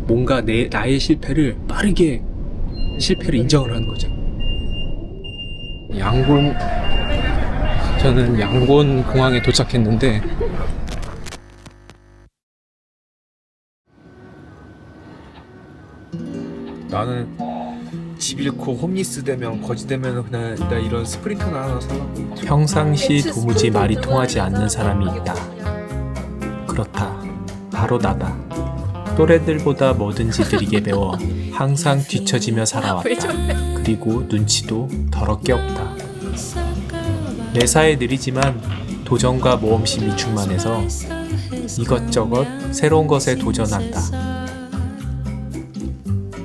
뭔가 나의 실패를 빠르게 실패를 인정을 하는 거죠. 저는 양곤 공항에 도착했는데 나는 집 잃고 홈리스 되면 거지 되면 그냥 나 이런 스프린터나 하나 사려고. 평상시 도무지 말이 통하지 않는 사람이 있다. 그렇다. 바로 나다. 또래들보다 뭐든지 느리게 배워 항상 뒤처지며 살아왔다. 그리고 눈치도 더럽게 없다. 매사에 느리지만 도전과 모험심이 충만해서 이것저것 새로운 것에 도전한다.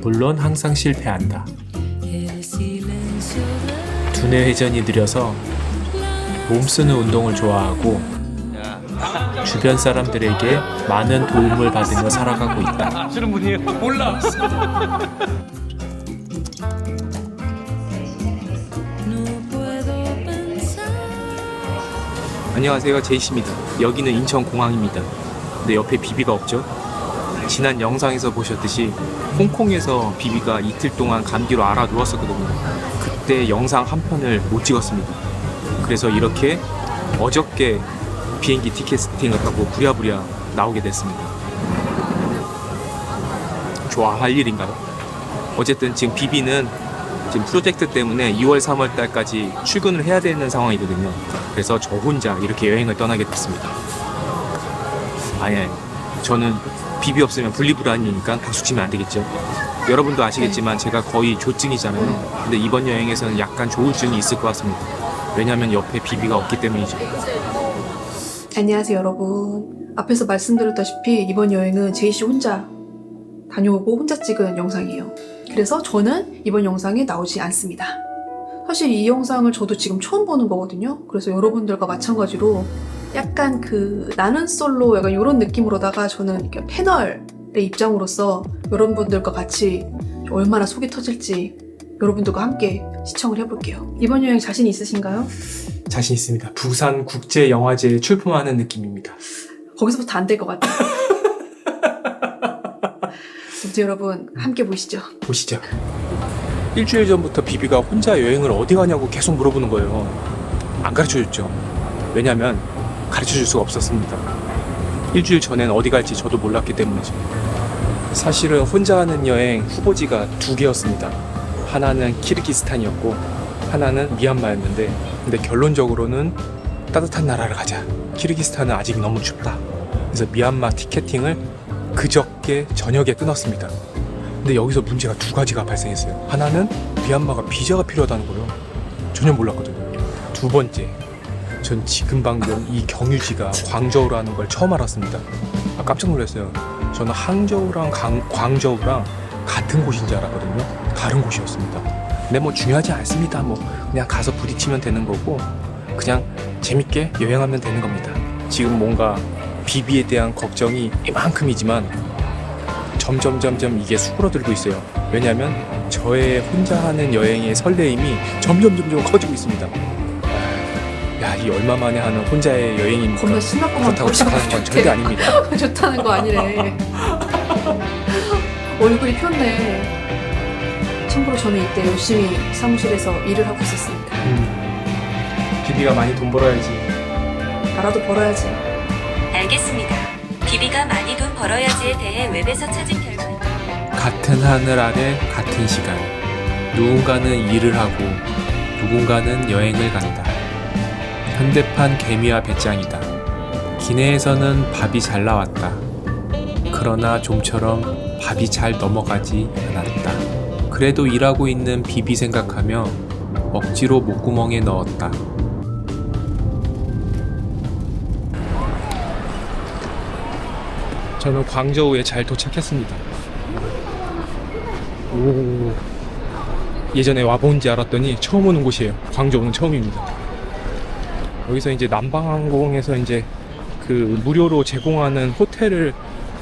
물론 항상 실패한다. 두뇌 회전이 느려서 몸 쓰는 운동을 좋아하고 주변 사람들에게 많은 도움을 받으며 살아가고 있다. 아시는 분이에요? 몰라. 안녕하세요, 제이씨입니다. 여기는 인천공항입니다. 근데 옆에 비비가 없죠? 지난 영상에서 보셨듯이 홍콩에서 비비가 이틀 동안 감기로 앓아 누웠었거든요. 그때 영상 한 편을 못 찍었습니다. 그래서 이렇게 어저께 비행기 티켓팅을 하고 부랴부랴 나오게 됐습니다. 좋아할 일인가요? 어쨌든 지금 비비는 지금 프로젝트 때문에 2월 3월 달까지 출근을 해야 되는 상황이거든요. 그래서 저 혼자 이렇게 여행을 떠나게 됐습니다. 아니, 저는 비비 없으면 분리불안이니까 박수 치면 안 되겠죠. 여러분도 아시겠지만 제가 거의 조증이잖아요. 근데 이번 여행에서는 약간 조울증이 있을 것 같습니다. 왜냐면 옆에 비비가 없기 때문이죠. 안녕하세요 여러분. 앞에서 말씀드렸다시피 이번 여행은 제이씨 혼자 다녀오고 혼자 찍은 영상이에요. 그래서 저는 이번 영상에 나오지 않습니다. 사실 이 영상을 저도 지금 처음 보는 거거든요. 그래서 여러분들과 마찬가지로 약간 나는 솔로 약간 이런 느낌으로다가 저는 이렇게 패널의 입장으로서 여러분들과 같이 얼마나 속이 터질지 여러분들과 함께 시청을 해볼게요. 이번 여행 자신 있으신가요? 자신 있습니다. 부산 국제영화제에 출품하는 느낌입니다. 거기서부터 안 될 것 같아요. 아무튼 여러분 함께 보시죠. 보시죠. 일주일 전부터 비비가 혼자 여행을 어디 가냐고 계속 물어보는 거예요. 안 가르쳐줬죠. 왜냐면 가르쳐줄 수가 없었습니다. 일주일 전엔 어디 갈지 저도 몰랐기 때문이죠. 사실은 혼자 하는 여행 후보지가 2개였습니다. 하나는 키르기스탄이었고 하나는 미얀마였는데, 근데 결론적으로는 따뜻한 나라를 가자. 키르기스탄은 아직 너무 춥다. 그래서 미얀마 티켓팅을 그저께 저녁에 끊었습니다. 근데 여기서 문제가 2가지가 발생했어요. 하나는 미얀마가 비자가 필요하다는 거예요. 전혀 몰랐거든요. 두 번째, 전 지금 방금 이 경유지가 광저우라는 걸 처음 알았습니다. 깜짝 놀랐어요. 저는 항저우랑 광저우랑 같은 곳인 줄 알았거든요. 다른 곳이었습니다. 근데 뭐 중요하지 않습니다. 뭐 그냥 가서 부딪히면 되는 거고 그냥 재밌게 여행하면 되는 겁니다. 지금 뭔가 비비에 대한 걱정이 이만큼이지만 점점 이게 수그러들고 있어요. 왜냐면 저의 혼자 하는 여행의 설레임이 점점 커지고 있습니다. 야, 이 얼마 만에 하는 혼자의 여행입니까? 겁나 신났구만. 그렇다고 좋다는 건 절대 아닙니다. 좋다는 거 아니래. 얼굴이 폈네. 참고로 저는 이때 열심히 사무실에서 일을 하고 있었습니다. 비비가 많이 돈 벌어야지. 나라도 벌어야지. 알겠습니다. 비비가 많이 돈 벌어야지에 대해 웹에서 찾은 결과입니다. 같은 하늘 아래 같은 시간. 누군가는 일을 하고 누군가는 여행을 간다. 현대판 개미와 배짱이다. 기내에서는 밥이 잘 나왔다. 그러나 좀처럼 밥이 잘 넘어가지 않았다. 그래도 일하고 있는 비비 생각하며 억지로 목구멍에 넣었다. 저는 광저우에 잘 도착했습니다. 오, 예전에 와본지 알았더니 처음 오는 곳이에요. 광저우는 처음입니다. 여기서 이제 남방항공에서 이제 무료로 제공하는 호텔을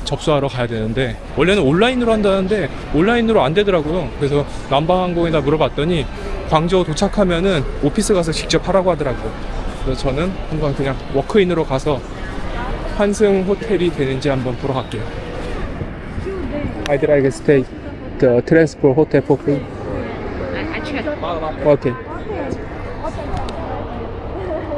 접수하러 가야 되는데, 원래는 온라인으로 한다는데 온라인으로 안 되더라고요. 그래서 남방항공에다 물어봤더니 광저우 도착하면은 오피스 가서 직접 하라고 하더라고요. 그래서 저는 한번 그냥 워크인으로 가서 환승 호텔이 되는지 한번 보러 갈게요. I'd like to stay the transport hotel for free. I check. Okay.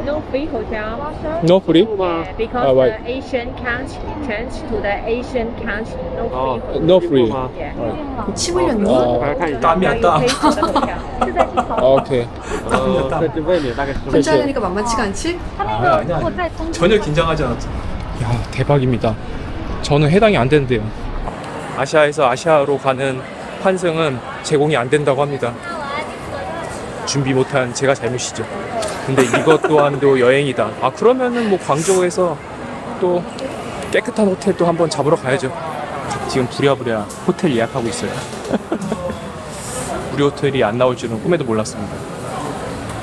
No free hotel. No free? Yeah, because why? the Asian country change to the Asian country. No free hotel. No free. Yeah. 침 흘렸니? 땀이야, You 땀. pay for the hotel. 오케이. 혼자 하려니까 만만치가 않지? 아니야. 전혀 긴장하지 않았죠. 야, 대박입니다. 저는 해당이 안 되는데요. 아시아에서 아시아로 가는 환승은 제공이 안 된다고 합니다. 준비 못한 제가 잘못이죠. 근데 이것 또한도 여행이다. 아, 그러면은 뭐 광저우에서 또 깨끗한 호텔도 한번 잡으러 가야죠. 지금 부랴부랴 호텔 예약하고 있어요. 우리 호텔이 안 나올 줄은 꿈에도 몰랐습니다.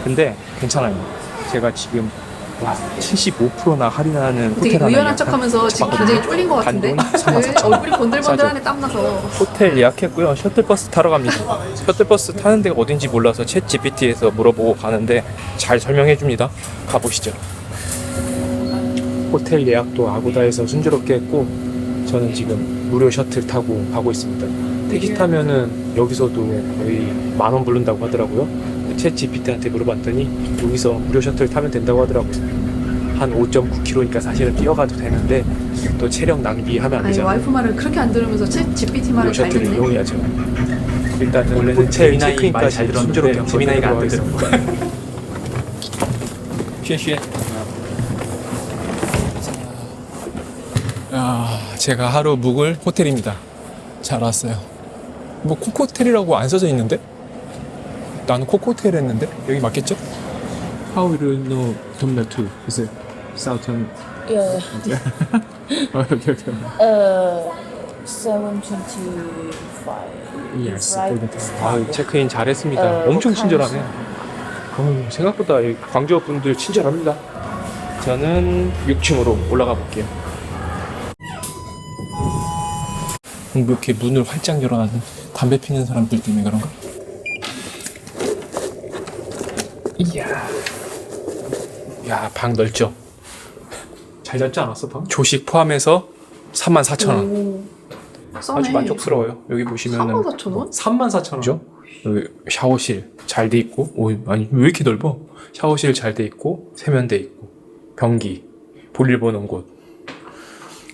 근데 괜찮아요. 제가 지금 75%나 할인하는 되게 호텔 하나 의연한 예약한- 척하면서 지금 굉장히 쫄린 것 같은데? 단돈 34,000원. 얼굴이 번들번들하네 땀나서. 호텔 예약했고요. 셔틀버스 타러 갑니다. 셔틀버스 타는 데가 어딘지 몰라서 챗 GPT에서 물어보고 가는데 잘 설명해 줍니다. 가보시죠. 호텔 예약도 아고다에서 순조롭게 했고 저는 지금 무료 셔틀 타고 가고 있습니다. 택시 타면은 여기서도 거의 10,000원 부른다고 하더라고요. 챗 GPT한테 물어봤더니 여기서 무료 셔틀 타면 된다고 하더라고요. 한 5.9km니까 사실은 뛰어가도 되는데 또 체력 낭비하면 안 아니 되잖아요. 와이프 말을 그렇게 안 들으면서 챗 GPT 말을 잘 셔틀을 듣네. 이용해야죠. 일단은 원래는 호텔 체크인까지 순조롭게 재미나이가 안 되더라고. 쉬쉬. 제가 하루 묵을 호텔입니다. 잘 왔어요. 뭐 코코텔이라고 안 써져 있는데? 나는 코코텔 했는데 여기 맞겠죠? How will you know Terminal 2? Is it Southern? Yeah. Okay, okay. 7:25. Yes. Right. 체크인 잘했습니다. 엄청 친절하네. 생각보다 이 광저우 분들 친절합니다. 저는 6층으로 올라가 볼게요. 이렇게 문을 활짝 열어놔서 담배 피는 사람들 때문에 그런가? 이야. 야, 방 넓죠? 잘 잡지 않았어, 방? 조식 포함해서 34,000원. 오, 싸네. 아주 만족스러워요. 여기 보시면은 34,000원? 34,000원이죠? 여기 샤워실 잘 돼 있고, 아니 왜 이렇게 넓어? 샤워실 잘 돼 있고, 세면대 있고, 변기, 볼일 보는 곳,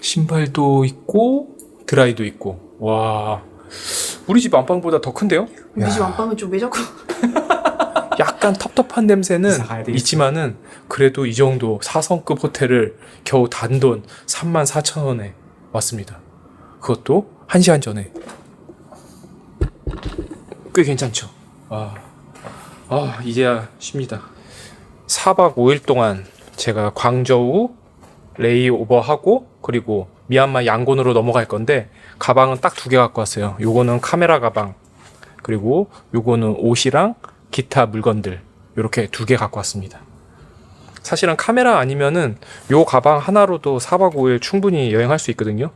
신발도 있고, 드라이도 있고. 와, 우리 집 안방보다 더 큰데요? 우리 집 안방은 좀 왜 자꾸 약간 텁텁한 냄새는 이사 가야 되겠어. 있지만은 그래도 이 정도 4성급 호텔을 겨우 단돈 34,000원에 왔습니다. 그것도 1시간 전에. 꽤 괜찮죠? 이제야 쉽니다. 4박 5일 동안 제가 광저우 레이오버하고 그리고 미얀마 양곤으로 넘어갈 건데 가방은 딱 2개 갖고 왔어요. 요거는 카메라 가방, 그리고 요거는 옷이랑 기타 물건들 이렇게 2개 갖고 왔습니다. 사실은 카메라 아니면은 요 가방 하나로도 4박 5일 충분히 여행할 수 있거든요.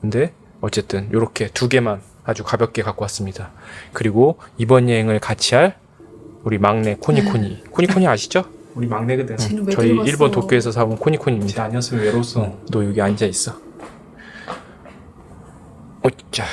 근데 어쨌든 요렇게 2개만 아주 가볍게 갖고 왔습니다. 그리고 이번 여행을 같이 할 우리 막내 코니코니. 코니코니 아시죠? 우리 막내거든. 쟤는 왜 저희 들어갔어? 일본 도쿄에서 사온 코니코니입니다. 쟤 아니었으면 외로웠어. 너 여기 앉아 있어. 어짜.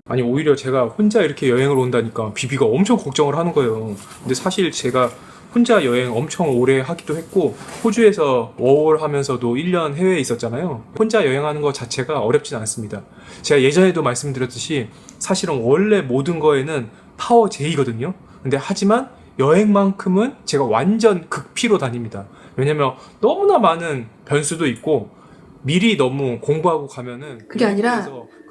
아니 오히려 제가 혼자 이렇게 여행을 온다니까 비비가 엄청 걱정을 하는 거예요. 근데 사실 제가 혼자 여행 엄청 오래 하기도 했고 호주에서 워홀 하면서도 1년 해외에 있었잖아요. 혼자 여행하는 것 자체가 어렵진 않습니다. 제가 예전에도 말씀드렸듯이 사실은 원래 모든 거에는 파워 J거든요. 근데 하지만 여행만큼은 제가 완전 극피로 다닙니다. 왜냐면 너무나 많은 변수도 있고 미리 너무 공부하고 가면은 그게 아니라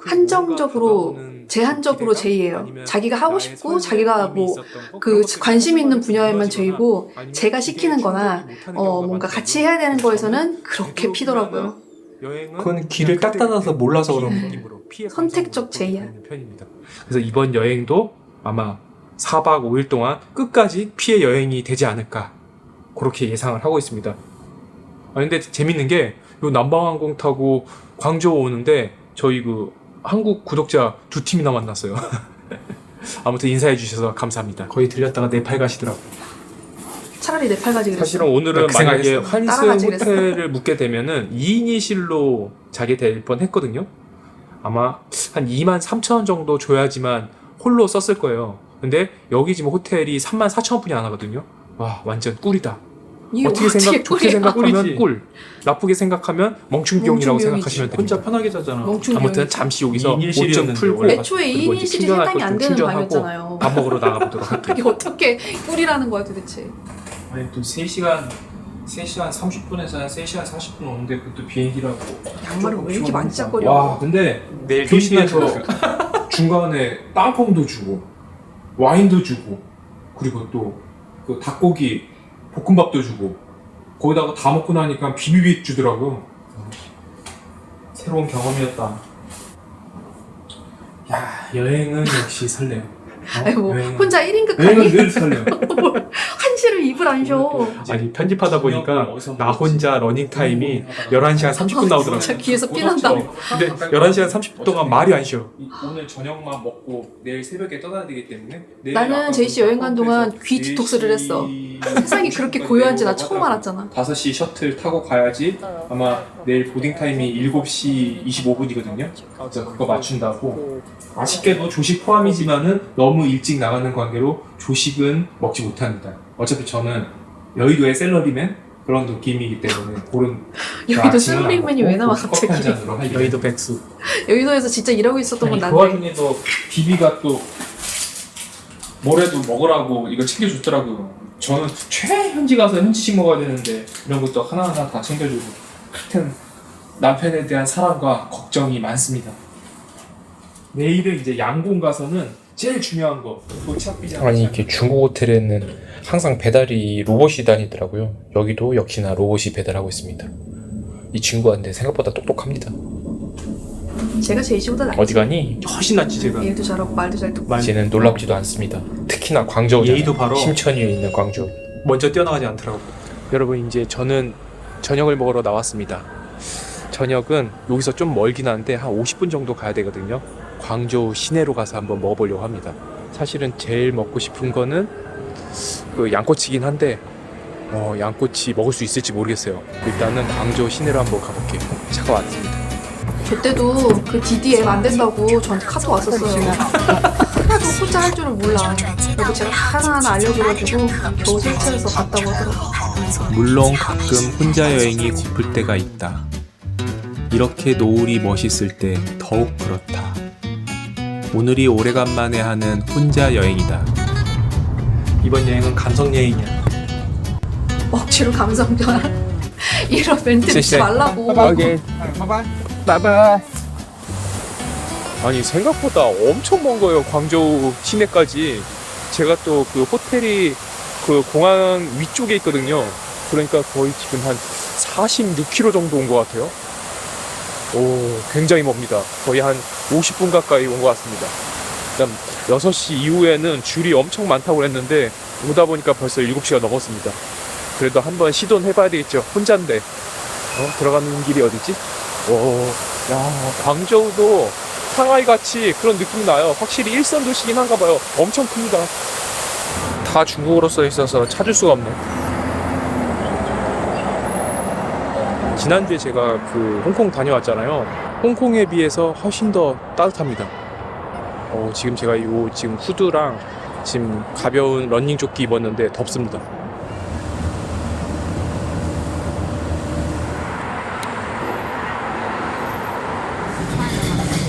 한정적으로 제한적으로 J예요. 자기가 하고 싶고 자기가 뭐 그 관심 있는 분야에만 J고 제가 시키는 거나 뭔가 같이 해야 되는 거에서는 그렇게 피더라고요. 그건 길을 딱 닫아서 몰라서 그런 거예요. 선택적 J야. 그래서 이번 여행도 아마 4박 5일 동안 끝까지 피해 여행이 되지 않을까 그렇게 예상을 하고 있습니다. 근데 재밌는 게 요 남방항공 타고 광저우 오는데 저희 그 한국 구독자 2팀이나 만났어요. 아무튼 인사해 주셔서 감사합니다. 거의 들렸다가 네팔 가시더라고. 차라리 네팔 가지 그랬어. 사실은 오늘은 그 만약에 생각했어. 환승 따라가지 그랬어. 호텔을 묵게 되면은 2인 2실로 자게 될 뻔했거든요. 아마 한 23,000원 정도 줘야지만 홀로 썼을 거예요. 근데 여기 지금 호텔이 34,000원뿐이 안 하거든요. 와, 완전 꿀이다. 이게 어떻게 좋게 꿀이야? 생각하면 꿀이지. 꿀, 나쁘게 생각하면 멍충비용이라고 멍충비용이지. 생각하시면 됩니다. 혼자 편하게 자잖아. 멍충 아무튼 비용이지. 잠시 여기서 2인 옷 좀 1실이었는데 풀고 원래. 애초에 그리고 2인 이제 1실이 충전할 해당이 것 안 좀 되는 충전하고 방이었잖아요. 밥 먹으러 나가보도록 할게요. 이게 어떻게 꿀이라는 거야 도대체. 아니 또 3시간 30분에서 한 3시간 40분 오는데 그것도 비행기라고. 양말을 왜 이렇게 만지작거려? 와 근데 내일 비행기에서 조심해서 중간에 땅콩도 주고 와인도 주고 그리고 또 그 닭고기 볶음밥도 주고 거기다가 다 먹고 나니까 비비빅 주더라고. 새로운 경험이었다. 야 여행은 역시 설레요. 아니 뭐 여행은- 혼자 1인극 여행은 하니? 늘 설레요. 한시를 입을 안 쉬어. 아니 편집하다 보니까 나 혼자 러닝 타임이 11시간 30분 나오더라고요. 진짜 귀에서 피난다. 근데 11시간 30분 동안 말이 안 쉬어. 오늘 저녁만 먹고 내일 새벽에 떠나야 되기 때문에 내일 나는 아까 제이씨 여행 간 동안 귀 4시 디톡스를 했어. 세상이 그렇게 고요한지 나 처음 알았잖아. 5시 셔틀 타고 가야지 아마 내일 보딩 타임이 7시 25분이거든요. 그래서 그거 맞춘다고. 아쉽게도 조식 포함이지만은 너무 일찍 나가는 관계로 조식은 먹지 못합니다. 어차피 저는 여의도의 샐러리맨 그런 느낌이기 때문에 그런 여의도 샐러리맨이 왜 나와 커피 갑자기? 한 잔으로 할 여의도 백수. 여의도에서 진짜 일하고 있었던 건 그 난데. 와중에도 비비가 또 뭐래도 먹으라고 이거 챙겨줬더라고요. 저는 최현지 가서 현지식 먹어야 되는데 이런 것도 하나하나 다 챙겨주고 하여튼 남편에 대한 사랑과 걱정이 많습니다. 내일은 이제 양곤 가서는 제일 중요한 거 도착 비자. 아니 이렇게 중국 호텔에는 항상 배달이 로봇이 다니더라고요. 여기도 역시나 로봇이 배달하고 있습니다. 이 친구한테 생각보다 똑똑합니다. 제가 제이씨보다 낫지. 어디 가니? 훨씬 낫지 제가. 일도 잘하고 말도 잘 듣고. 이제는 놀랍지도 않습니다. 특히나 광저우 예의도 바로 심천위에 있는 광저우. 먼저 뛰어나가지 않더라고. 여러분 이제 저는 저녁을 먹으러 나왔습니다. 저녁은 여기서 좀 멀긴 한데 한 50분 정도 가야 되거든요. 광저우 시내로 가서 한번 먹어보려고 합니다. 사실은 제일 먹고 싶은 거는 그 양꼬치긴 한데 양꼬치 먹을 수 있을지 모르겠어요. 일단은 광저우 시내로 한번 가볼게요. 차가 왔습니다. 그때도 그 디디 앱 안 된다고 저한테 카톡 왔었어요. 하나도 혼자 할 줄은 몰라. 그래도 제가 하나하나 알려줘가지고 겨우 설치해서 갔다고 하더라고. 물론 가끔 혼자 여행이 고플 때가 있다. 이렇게 노을이 멋있을 때 더욱 그렇다. 오늘이 오래간만에 하는 혼자 여행이다. 이번 여행은 감성 여행이야. 억지로 감성 전환. 이런 멘트 믿지 말라고. 바이바이. 아니 생각보다 엄청 먼 거예요. 광저우 시내까지. 제가 또 그 호텔이 그 공항 위쪽에 있거든요. 그러니까 거의 지금 한 46km 정도 온 것 같아요. 오, 굉장히 멉니다. 거의 한 50분 가까이 온 것 같습니다. 그다음 6시 이후에는 줄이 엄청 많다고 그랬는데 오다 보니까 벌써 7시가 넘었습니다. 그래도 한번 시도는 해봐야 되겠죠. 혼자인데. 들어가는 길이 어디지? 야, 광저우도 상하이 같이 그런 느낌이 나요. 확실히 일선 도시긴 한가 봐요. 엄청 큽니다. 다 중국어로 써 있어서 찾을 수가 없네. 지난주에 제가 그 홍콩 다녀왔잖아요. 홍콩에 비해서 훨씬 더 따뜻합니다. 지금 제가 지금 후드랑 지금 가벼운 러닝 조끼 입었는데 덥습니다.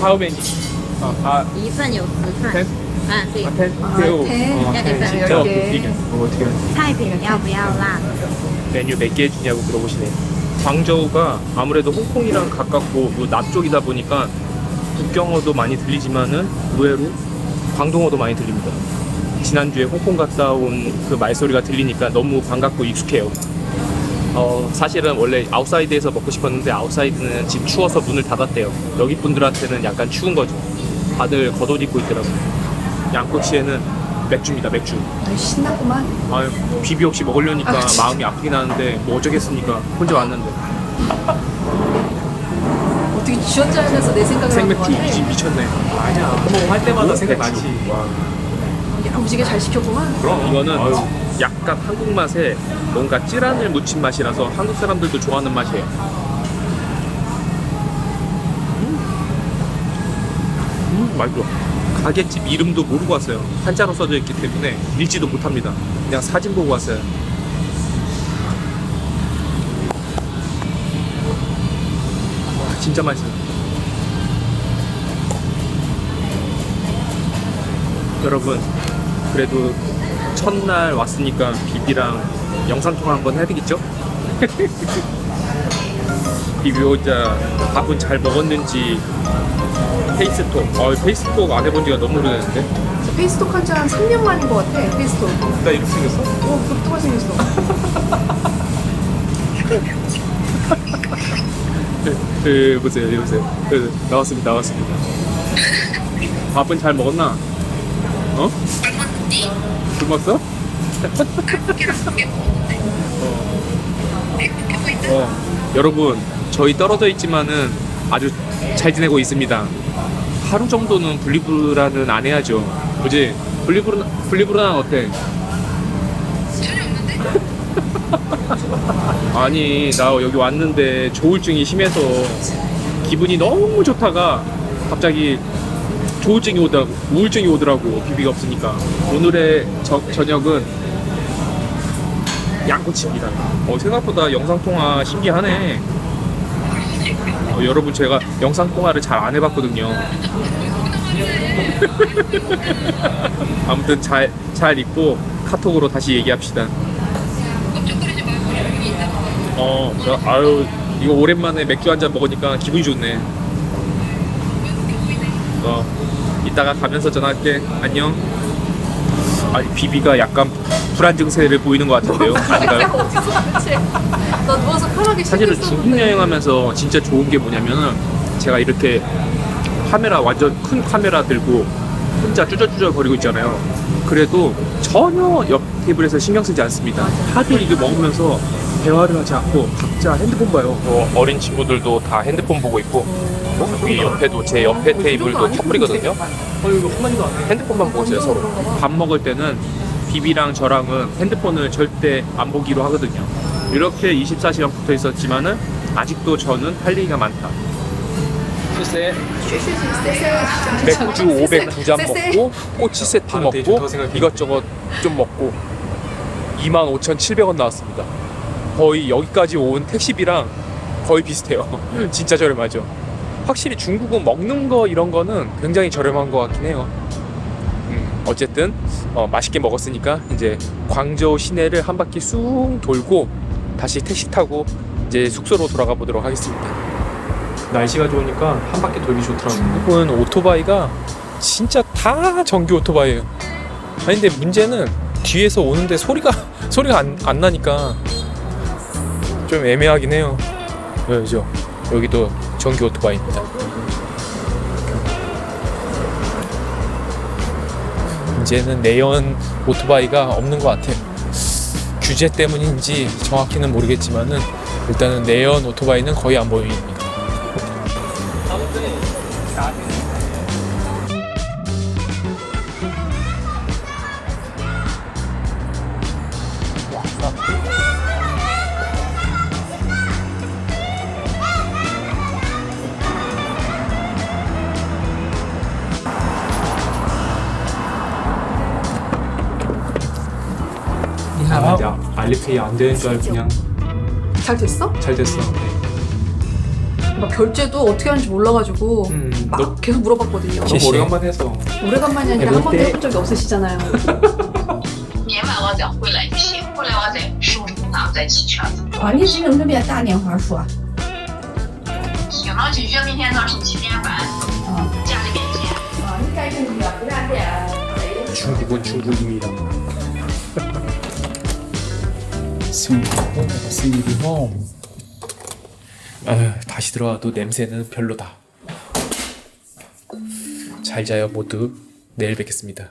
How many? 一份有10份 10? 对， 10? 네. 어떻게菜品要不要辣？ 메뉴 몇 개 해주냐고 물어보시네. 광저우가 아무래도 홍콩이랑 가깝고 남쪽이다 보니까 북경어도 많이 들리지만은 의외로 광동어도 많이 들립니다. 지난주에 홍콩 갔다 온 그 말소리가 들리니까 너무 반갑고 익숙해요. 사실은 원래 아웃사이드에서 먹고 싶었는데 아웃사이드는 지금 추워서 문을 닫았대요. 여기 분들한테는 약간 추운 거죠. 다들 겉옷 입고 있더라고요. 양꼬치에는 맥주입니다, 맥주. 신나구만. 아유, 비비 없이 먹으려니까 아, 진짜. 마음이 아프긴 하는데 뭐 어쩌겠습니까? 혼자 왔는데. 어떻게 쥐어짜면서 내 생각을 하는 거 생맥주 같아. 미쳤네. 아니야, 뭐 할 때마다 생각 나지. 야무지게 잘 시켰구만. 그럼 이거는 약간 한국 맛에 뭔가 찌란을 묻힌 맛이라서 한국 사람들도 좋아하는 맛이에요. 맛있어. 가게집 이름도 모르고 왔어요. 한자로 써져 있기 때문에 읽지도 못합니다. 그냥 사진 보고 왔어요. 와, 진짜 맛있어요. 여러분, 그래도 첫날 왔으니까 비비랑 영상통화 한번 해야 되겠죠? 비비 혼자 밥은 잘 먹었는지 페이스톡. 페이스톡 안 해본 지가 너무 오래됐는데. 페이스톡 한지 한 3년 만인 것 같아. 페이스톡. 나 이렇게 생겼어? 그렇게 생겼어. 보세요, 여기 보세요. 나왔습니다. 밥은 잘 먹었나? 어? 굶었어? 여러분, 저희 떨어져 있지만은 아주 잘 지내고 있습니다. 하루 정도는 분리불안은 안 해야죠. 그지? 분리불안 어때? 아니, 나 여기 왔는데 조울증이 심해서 기분이 너무 좋다가 갑자기 우울증이 오더라고. 비비가 없으니까. 오늘의 저녁은 양꼬치입니다. 생각보다 영상통화 신기하네. 여러분, 제가 영상통화를 잘 안 해봤거든요. 아무튼 잘 있고 카톡으로 다시 얘기합시다. 이거 오랜만에 맥주 한잔 먹으니까 기분이 좋네. 이따가 가면서 전화할게. 안녕. 아니, 비비가 약간 불안 증세를 보이는 것 같은데요? 아닌가요? 어디서 그렇지? 나 누워서 편하게 쉬고 사실은 있었는데. 중국 여행하면서 진짜 좋은 게 뭐냐면은 제가 이렇게 완전 큰 카메라 들고 혼자 쭈저쭈저 거리고 있잖아요. 그래도 전혀 옆 테이블에서 신경 쓰지 않습니다. 다들 이거 먹으면서 대화를 하지 않고 각자 핸드폰 봐요. 어린 친구들도 다 핸드폰 보고 있고 여기 옆에도 제 옆에 테이블도 커플이거든요. 이거 한마디도 안 해. 핸드폰만 보고 있어요 서로. 밥 먹을 때는 비비랑 저랑은 핸드폰을 절대 안 보기로 하거든요. 이렇게 24시간 붙어 있었지만은 아직도 저는 할 얘기가 많다. 글쎄, 맥주 509잔 먹고 꼬치 세트 먹고 이것저것 좀 먹고 25,700원 나왔습니다. 거의 여기까지 온 택시비랑 거의 비슷해요. 진짜 저렴하죠. 확실히 중국은 먹는 거 이런 거는 굉장히 저렴한 것 같긴 해요. 어쨌든 맛있게 먹었으니까 이제 광저우 시내를 한 바퀴 쑥 돌고 다시 택시 타고 이제 숙소로 돌아가 보도록 하겠습니다. 날씨가 좋으니까 한 바퀴 돌기 좋더라고요. 중국은 오토바이가 진짜 다 전기 오토바이예요. 아니 근데 문제는 뒤에서 오는데 소리가 안 나니까 좀 애매하긴 해요. 그죠? 여기도 전기 오토바이입니다. 이제는 내연 오토바이가 없는 것 같아요. 규제 때문인지 정확히는 모르겠지만은 일단은 내연 오토바이는 거의 안 보입니다. 나 이제 알리페이 안 되는 줄 알고 그냥 잘 됐어? 잘 됐어. 막 결제도 어떻게 하는지 몰라가지고 막 너 계속 물어봤거든요. 너무 오래간만에 해서 오래간만이 아니라 한 번도 해본 적이 없으시잖아요. 年买蛙仔会来提，会来蛙仔是我们拿在几圈子。你只能这边大年华说，行了，姐姐明天早上7点半，家里面见。你赶紧去啊，不然这 중국은 중국입니다. 다시 들어와도 냄새는 별로다. 잘 자요 모두. 내일 뵙겠습니다.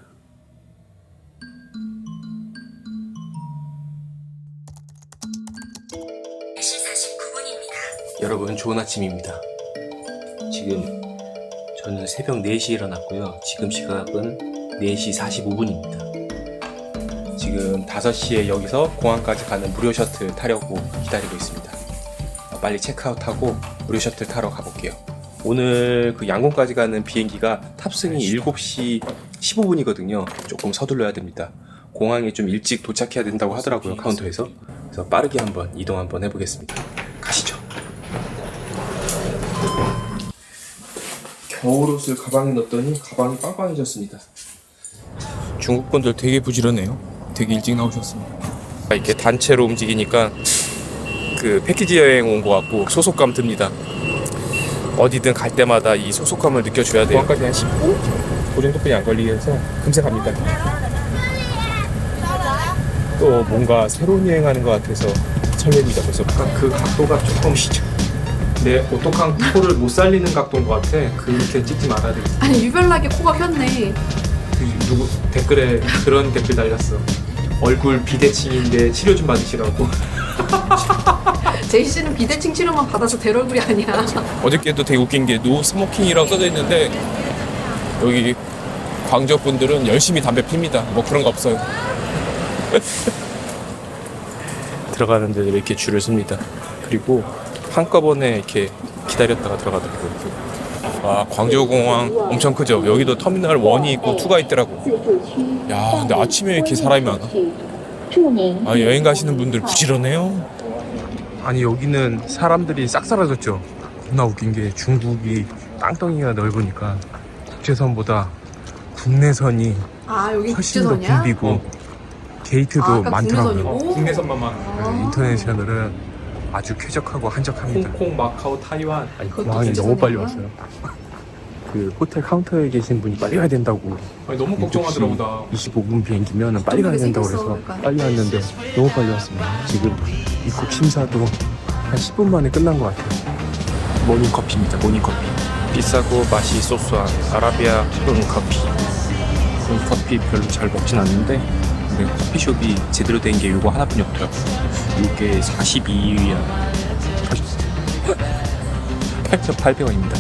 여러분, 좋은 아침입니다. 지금 저는 새벽 4시에 일어났고요. 지금 시각은 4시 45분입니다. 지금 5시에 여기서 공항까지 가는 무료 셔틀 타려고 기다리고 있습니다. 빨리 체크아웃하고 무료 셔틀 타러 가볼게요. 오늘 그 양곤까지 가는 비행기가 탑승이 7시 15분이거든요. 조금 서둘러야 됩니다. 공항에 좀 일찍 도착해야 된다고 하더라고요, 카운터에서. 그래서 빠르게 한번 이동 한번 해보겠습니다. 가시죠. 겨울옷을 가방에 넣었더니 가방이 빵빵해졌습니다. 중국 분들 되게 부지런해요. 되게 일찍 나오셨습니다. 이렇게 단체로 움직이니까 그 패키지 여행 온 것 같고 소속감 듭니다. 어디든 갈 때마다 이 소속감을 느껴줘야 돼요. 공항까지 한 10분? 그 정도뿐이 안 걸리게 해서 금세 갑니다. 또 뭔가 새로운 여행하는 것 같아서 설렙니다. 그래서 약간 그 각도가 조금 내 오똑한 코를 못 살리는 각도인 것 같아. 그렇게 찍지 말아야 되겠어. 아니 유별나게 코가 혔네. 누구 댓글에 그런 댓글 달렸어. 얼굴 비대칭인데 치료 좀 받으시라고. 제이씨는 비대칭 치료만 받아서 될 얼굴이 아니야. 어저께도 되게 웃긴 게 노 스모킹이라고 써져 있는데 여기 광저우 분들은 열심히 담배 핍니다. 뭐 그런 거 없어요. 들어가는데 이렇게 줄을 섭니다. 그리고 한꺼번에 이렇게 기다렸다가 들어가더라고요. 와, 광저우 공항 엄청 크죠? 여기도 터미널 1이 있고 2가 있더라고. 야, 근데 아침에 이렇게 사람이 많아. 아, 여행 가시는 분들 부지런해요. 아니, 여기는 사람들이 싹 사라졌죠. 겁나 웃긴 게 중국이 땅덩이가 넓으니까 국제선보다 국내선이 아 여기 훨씬 더 국제선이야? 붐비고 게이트도 아까 많더라고요. 국내선이고? 국내선만 아. 인터내셔널은 아주 쾌적하고 한적합니다. 홍콩, 마카오, 타이완. 아니, 그것도 공항이 너무 빨리 국제선이구나. 왔어요. 그 호텔 카운터에 계신 분이 빨리 가야 된다고. 아니, 너무 걱정하더라 보다. 25분 비행기면 빨리 가야 된다고 생겼어, 그래서 그러니까. 빨리 왔는데 너무 빨리 왔습니다. 지금 입국 심사도 한 10분 만에 끝난 것 같아요. 모닝커피입니다. 모닝커피. 비싸고 맛이 소소한 아라비아 커피. 커피 별로 잘 먹진 않는데 근데 커피숍이 제대로 된 게 이거 하나뿐이 없더라고요. 이게 42위안 8,800원입니다.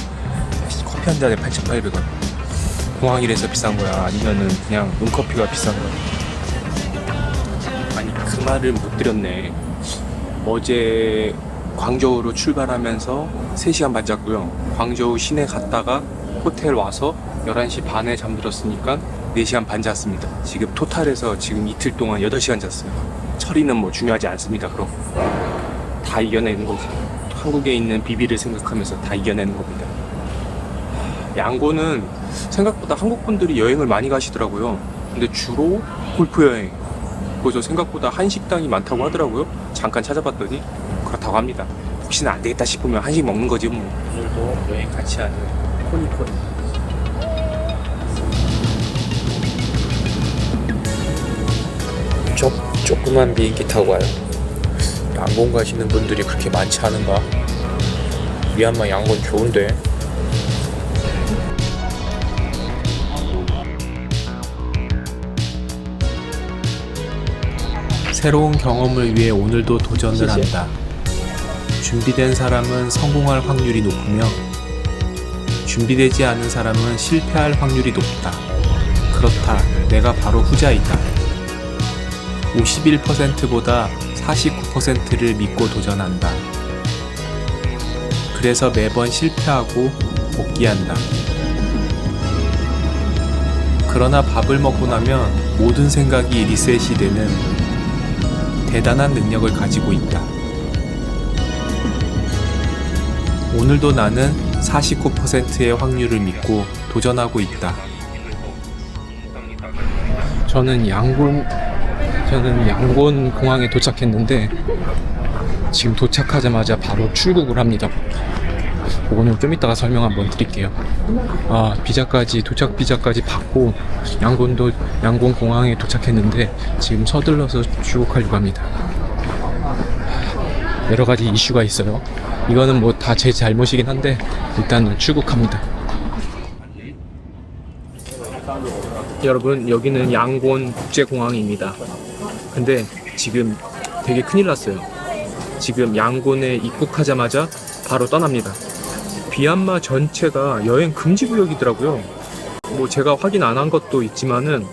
커피 한 잔에 8,800원. 공항이라서 비싼 거야? 아니면은 그냥 눈커피가 비싼 거야? 아니 그 말을 못 드렸네. 어제 광저우로 출발하면서 3시간 반 잤고요. 광저우 시내 갔다가 호텔 와서 11시 반에 잠들었으니까 4시간 반 잤습니다. 지금 토탈에서 지금 이틀 동안 8시간 잤어요. 처리는 뭐 중요하지 않습니다. 그럼 다 이겨내는 거지. 한국에 있는 비비를 생각하면서 다 이겨내는 겁니다. 양곤은 생각보다 한국 분들이 여행을 많이 가시더라고요. 근데 주로 골프 여행. 그래서 생각보다 한식당이 많다고 하더라고요. 잠깐 찾아봤더니 그렇다고 합니다. 혹시나 안 되겠다 싶으면 한식 먹는 거지 뭐. 오늘도 여행 같이 하는 코니코니. 조그만 비행기 타고 와요. 양곤 가시는 분들이 그렇게 많지 않은가? 미얀마 양곤 좋은데. 새로운 경험을 위해 오늘도 도전을 한다. 준비된 사람은 성공할 확률이 높으며 준비되지 않은 사람은 실패할 확률이 높다. 그렇다. 내가 바로 후자이다. 51%보다 49%를 믿고 도전한다. 그래서 매번 실패하고 복귀한다. 그러나 밥을 먹고 나면 모든 생각이 리셋이 되는 대단한 능력을 가지고 있다. 오늘도 나는 49%의 확률을 믿고 도전하고 있다. 저는 양곤 공항에 도착했는데 지금 도착하자마자 바로 출국을 합니다. 그거는 좀 이따가 설명 한번 드릴게요. 도착 비자까지 받고 양곤 공항에 도착했는데 지금 서둘러서 출국하려고 합니다. 여러 가지 이슈가 있어요. 이거는 뭐 다 제 잘못이긴 한데 일단 출국합니다. 여러분, 여기는 양곤 국제공항입니다. 근데 지금 되게 큰일 났어요. 지금 양곤에 입국하자마자 바로 떠납니다. 미얀마 전체가 여행 금지 구역이더라고요. 뭐 제가 확인 안 한 것도 있지만은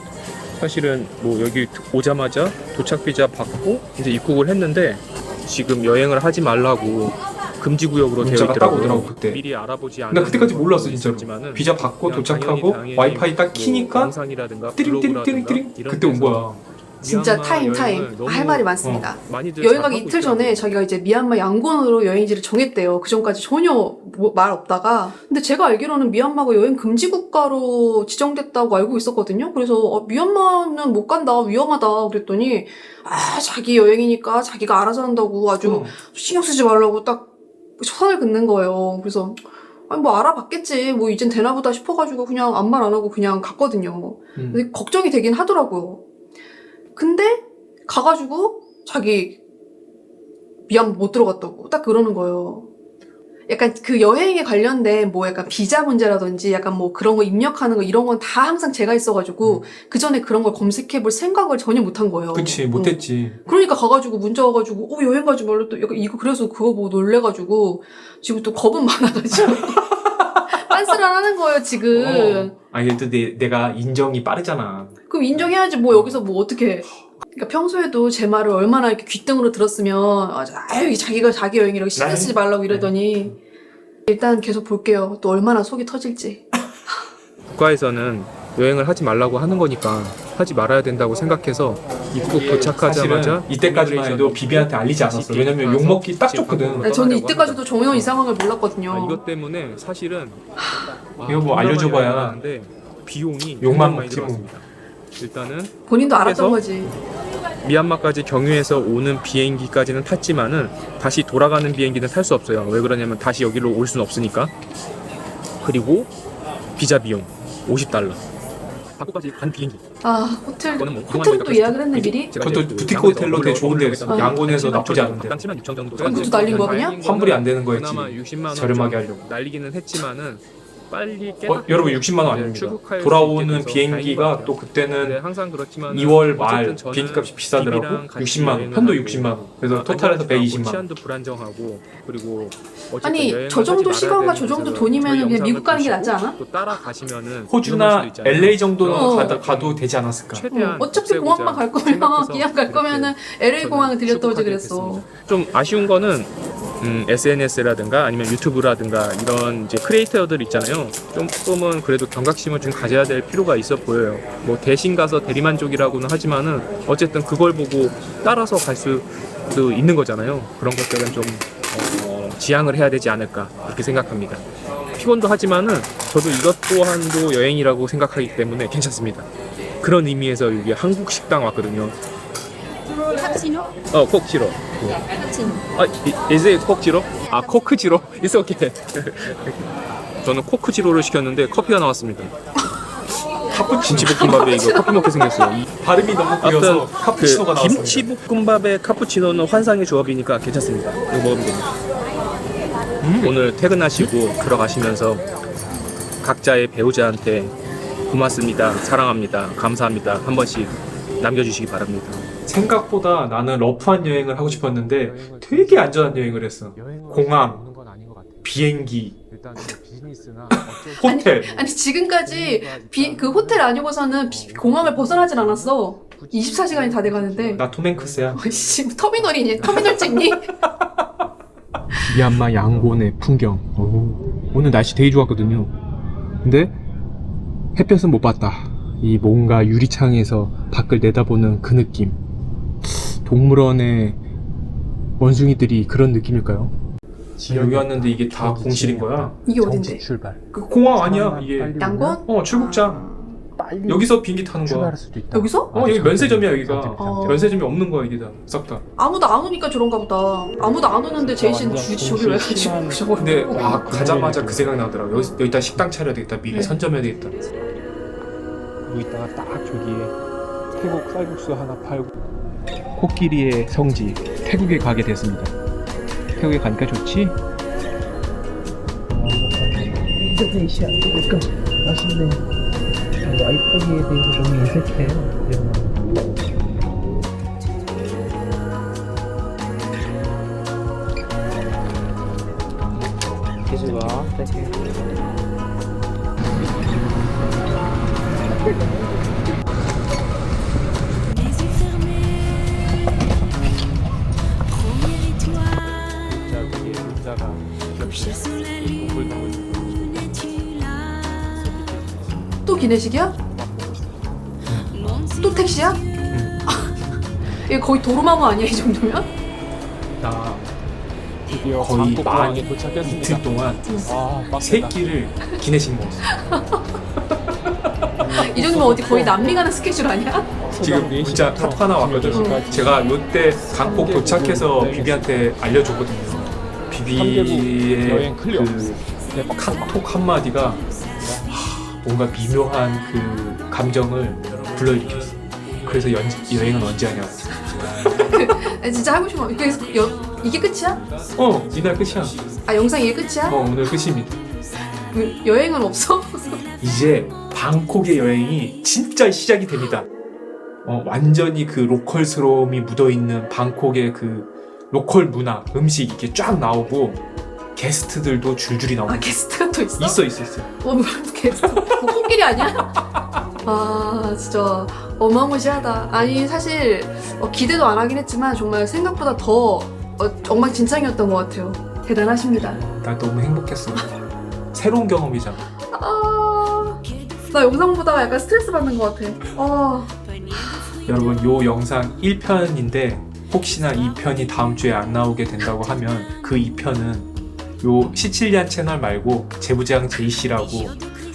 사실은 뭐 여기 오자마자 도착 비자 받고 이제 입국을 했는데 지금 여행을 하지 말라고 금지구역으로 되어 문자가 딱 있더라고요. 오더라고 그때. 미리 알아보지 않은 나 그때까지 몰랐어 진짜로. 있었지만은 비자 받고 그냥 도착하고 당연히 와이파이 딱 뭐 키니까 영상이라든가 띠링띠링띠링 블로그라든가 이런 그때 온 데서 거야. 진짜 미얀마 타임 여행을 너무 할 말이 많습니다. 많이들 여행 가기 잘하고 이틀 전에 있더라고요. 자기가 이제 미얀마 양곤으로 여행지를 정했대요. 그 전까지 전혀 말 없다가. 근데 제가 알기로는 미얀마가 여행 금지 국가로 지정됐다고 알고 있었거든요. 그래서 미얀마는 못 간다, 위험하다 그랬더니 자기 여행이니까 자기가 알아서 한다고 아주 신경 쓰지 말라고 딱 선을 긋는 거예요. 그래서 아니 뭐 알아봤겠지, 뭐 이젠 되나 보다 싶어가지고 그냥 아무 말 안 하고 그냥 갔거든요. 근데 걱정이 되긴 하더라고요. 근데 가가지고 자기 미얀마 못 들어갔다고 딱 그러는 거예요. 약간 그 여행에 관련된 뭐 약간 비자 문제라든지 약간 뭐 그런 거 입력하는 거 이런 건 다 항상 제가 있어가지고 그 전에 그런 걸 검색해볼 생각을 전혀 못 한 거예요. 그치 못했지. 그러니까 가가지고 문자 와가지고 여행 가지 말라 또 약간 이거 그래서 그거 보고 놀래가지고 지금 또 겁은 많아가지고 빤스런하는 거예요 지금. 아니 그래도 내가 인정이 빠르잖아. 그럼 인정해야지 뭐 여기서 뭐 어떻게 해. 그러니까 평소에도 제 말을 얼마나 이렇게 귀등으로 들었으면 아유 자기가 자기 여행이라고 신경 쓰지 말라고 이러더니 일단 계속 볼게요. 또 얼마나 속이 터질지. 국가에서는 여행을 하지 말라고 하는 거니까 하지 말아야 된다고 생각해서 입국 도착하자마자 사실은 이때까지만 해도 비비한테 알리지 않았어. 왜냐면 욕먹기 딱 좋거든. 저는 이때까지도 정현 이 상황을 몰랐거든요. 이것 때문에 사실은 이거 뭐 알려줘봐야 하는데 비용이 욕만 굉장히 많이 먹지 뭐. 들어갔습니다. 일단은 본인도 알았던 그래서 거지. 미얀마까지 경유해서 오는 비행기까지는 탔지만은 다시 돌아가는 비행기는 탈 수 없어요. 왜 그러냐면 다시 여기로 올 수는 없으니까. 그리고 비자 비용 $50. 바코까지 간 비행기. 호텔, 그거는 뭐 호텔도 예약을 했네 미리? 그것도 부티크 호텔로 되게 좋은데 양곤에서 나쁘지 않은데. 그것도 날린 거야, 그냥? 환불이 안 되는 거였지. 그나마 60만 원 저렴하게 좀 하려고. 날리기는 했지만은 빨리 깨닫고 여러분 60만 원 아닙니다. 출국할 수 돌아오는 있게 돼서 비행기가 다행인 것 또 같아요. 그때는 네, 항상 그렇지만 2월 말 어쨌든 저는 비행기 값이 비싸더라고. 비비랑 같이 60만 원. 여행을 편도 하고 60만 원. 그래서 토탈에서 120만 원. 치안도 불안정하고 그리고 어쨌든 아니 여행을 저 정도 하지 시간과 말아야 저 정도 되는 돈이면 저희 그냥 미국 영상을 가는 게 낫지 보시고 않아? 또 따라가시면은 위험할 호주나 수도 있잖아요. LA 정도는 그런 가도 되지 않았을까? 최대한 어차피 없애보자 공항만 갈 거면 생각해서 기왕 갈 이렇게 거면은 LA 공항을 들렸다 오지 출국하게 그랬어. 됐습니다. 좀 아쉬운 거는 SNS라든가 아니면 유튜브라든가 이런 이제 크리에이터들 있잖아요. 조금은 그래도 경각심을 좀 가져야 될 필요가 있어 보여요. 뭐 대신 가서 대리만족이라고는 하지만은 어쨌든 그걸 보고 따라서 갈 수도 있는 거잖아요. 그런 것들은 좀 지양을 해야 되지 않을까 그렇게 생각합니다. 피곤도 하지만은 저도 이것 또한도 여행이라고 생각하기 때문에 괜찮습니다. 그런 의미에서 여기 한국 식당 왔거든요. 카푸치노? 코크지로. 카푸치노. is it 코크지로? 코크지로? It's okay. 저는 코크지로를 시켰는데 커피가 나왔습니다. 김치볶음밥에 이거 커피 먹게 생겼어요. 발음이 너무 구려서 카푸치노가 나왔습니다. 김치볶음밥에 카푸치노는 환상의 조합이니까 괜찮습니다. 이거 먹으면 됩니다. 오늘 퇴근하시고 들어가시면서 각자의 배우자한테 고맙습니다, 사랑합니다, 감사합니다 한 번씩 남겨주시기 바랍니다. 생각보다 나는 러프한 여행을 하고 싶었는데 되게 안전한 여행을 했어. 공항, 비행기, 호텔. 아니 지금까지 그 호텔 아니고서는 공항을 벗어나질 않았어. 24시간이 다 돼가는데. 나 톰 행크스야. 지금 터미널이니? 터미널 찍니? 미얀마 양곤의 풍경. 오늘 날씨 되게 좋았거든요. 근데 햇볕은 못 봤다. 이 뭔가 유리창에서 밖을 내다보는 그 느낌. 동물원의 원숭이들이 그런 느낌일까요? 여기 왔는데 이게 다 공실인 거야. 이게 어딘데? 출발. 그 공항 아니야 이게. 양곤? 출국장. 여기서 비행기 타는 거야. 수도 있다. 여기서? 여기 면세점이야 여기가. 어. 면세점이 없는 거야 이게 다. 싹 다. 아무도 안 오니까 저런가 보다. 아무도 안 오는데 제이씨는 저기 왜 가지고 저걸. 근데 가자마자 그 생각 나더라고. 여기다 식당 차려야 되겠다. 미리 선점해야 되겠다. 그리고 이따가 딱 저기에 태국 쌀국수 하나 팔고 코끼리의 성지 태국에 가게 됐습니다. 태국에 가니까 좋지? 인도네시아 이거 맛있네. 와이프기에 대해서 너무 인색해요. 계속 와. 문자가 또 기내식이야? 또 택시야? 이거 거의 도루마무 아니야 이 정도면? 나 드디어 거의 방콕 만 공항에 도착했습니다. 이틀 동안 아, 빡세다. 세 끼를 기내식 먹었어. 이 정도면 어디 거의 남미 가는 스케줄 아니야? 지금 문자 카톡 하나 왔거든요. 제가 요때 방콕 도착해서 비비한테 알려줬거든요. 비비의 여행 클리어. 그 카톡 한마디가 뭔가 미묘한 그 감정을 불러일으켰어. 그래서 여행은 언제 하냐고. 진짜 하고 싶어. 그래서 이게 끝이야? 이날 끝이야. 아 영상 이게 끝이야? 오늘 끝입니다. 여행은 없어? 이제 방콕의 여행이 진짜 시작이 됩니다. 완전히 그 로컬스러움이 묻어있는 방콕의 그 로컬 문화, 음식 이게 쫙 나오고 게스트들도 줄줄이 나오고. 아 게스트가 또 있어? 있어. 무슨 게스트? 뭐 코끼리 아니야? 아 진짜 어마무시하다. 아니 사실 기대도 안 하긴 했지만 정말 생각보다 더 엉망진창이었던 것 같아요. 대단하십니다. 나 너무 행복했어. 새로운 경험이잖아. 나 영상 보다가 약간 스트레스 받는 것 같아. 여러분 요 영상 1편인데 혹시나 2편이 다음 주에 안 나오게 된다고 하면 그 2편은 요 시칠리안 채널 말고 제부장 제이씨라고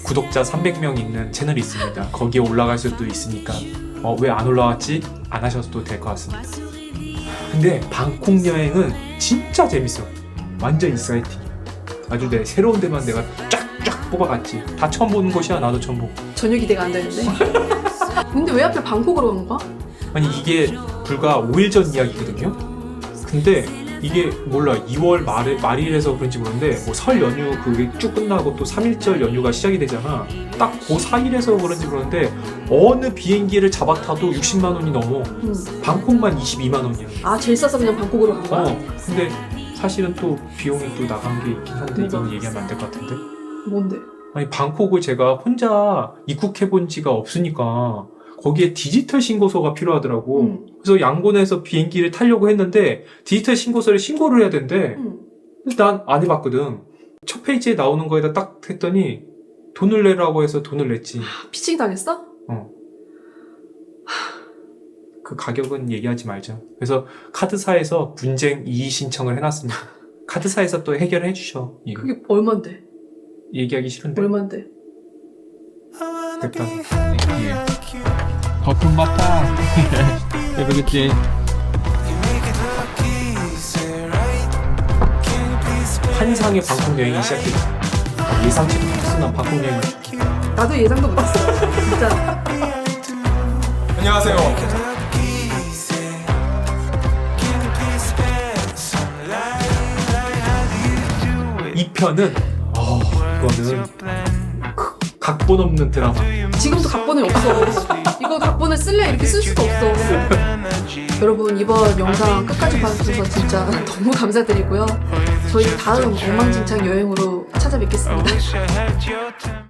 구독자 300명 있는 채널이 있습니다. 거기에 올라갈 수도 있으니까 왜 안 올라왔지? 안 하셔도 될 것 같습니다. 근데 방콕 여행은 진짜 재밌어. 완전 익사이팅이야. 아주 내 새로운 데만 내가 쫙쫙 뽑아갔지. 다 처음 보는 곳이야. 나도 처음 보고. 전혀 기대가 안 되는데. 근데 왜 하필 방콕으로 간 거야? 아니 이게 불과 5일 전 이야기거든요. 근데 이게 몰라 2월 말일에서 그런지 모르는데 뭐 설 연휴 그게 쭉 끝나고 또 3일절 연휴가 시작이 되잖아. 딱 그 4일에서 그런지 모르는데 어느 비행기를 잡아타도 60만 원이 넘어. 방콕만 22만 원이야. 아 제일 싸서 그냥 방콕으로 간 거야? 근데 사실은 또 비용이 또 나간 게 있긴 한데 이건 얘기하면 안 될 것 같은데. 뭔데? 아니 방콕을 제가 혼자 입국해 본 지가 없으니까 거기에 디지털 신고서가 필요하더라고. 그래서 양곤에서 비행기를 타려고 했는데 디지털 신고서를 신고를 해야 된대. 난 안 해봤거든. 첫 페이지에 나오는 거에다 딱 했더니 돈을 내라고 해서 돈을 냈지. 피칭 당했어? 그 가격은 얘기하지 말자. 그래서 카드사에서 분쟁 이의 신청을 해놨습니다. 카드사에서 또 해결을 해주셔. 이거. 그게 얼만데? 얘기하기 싫은데. 얼만데? 됐다. 거품 맞다. 예쁘겠지? 환상의 방콕 여행이 시작됐다. 예상치 못했어. 난 방콕 여행. 나도 예상도 못했어. 진짜. 안녕하세요. 이 편은 이거는 각본 없는 드라마. 지금도 각본이 없어. 이거 각본을 쓸래 이렇게 쓸 수도 없어. 여러분 이번 영상 끝까지 봐주셔서 진짜 너무 감사드리고요. 저희 다음 엉망진창 여행으로 찾아뵙겠습니다.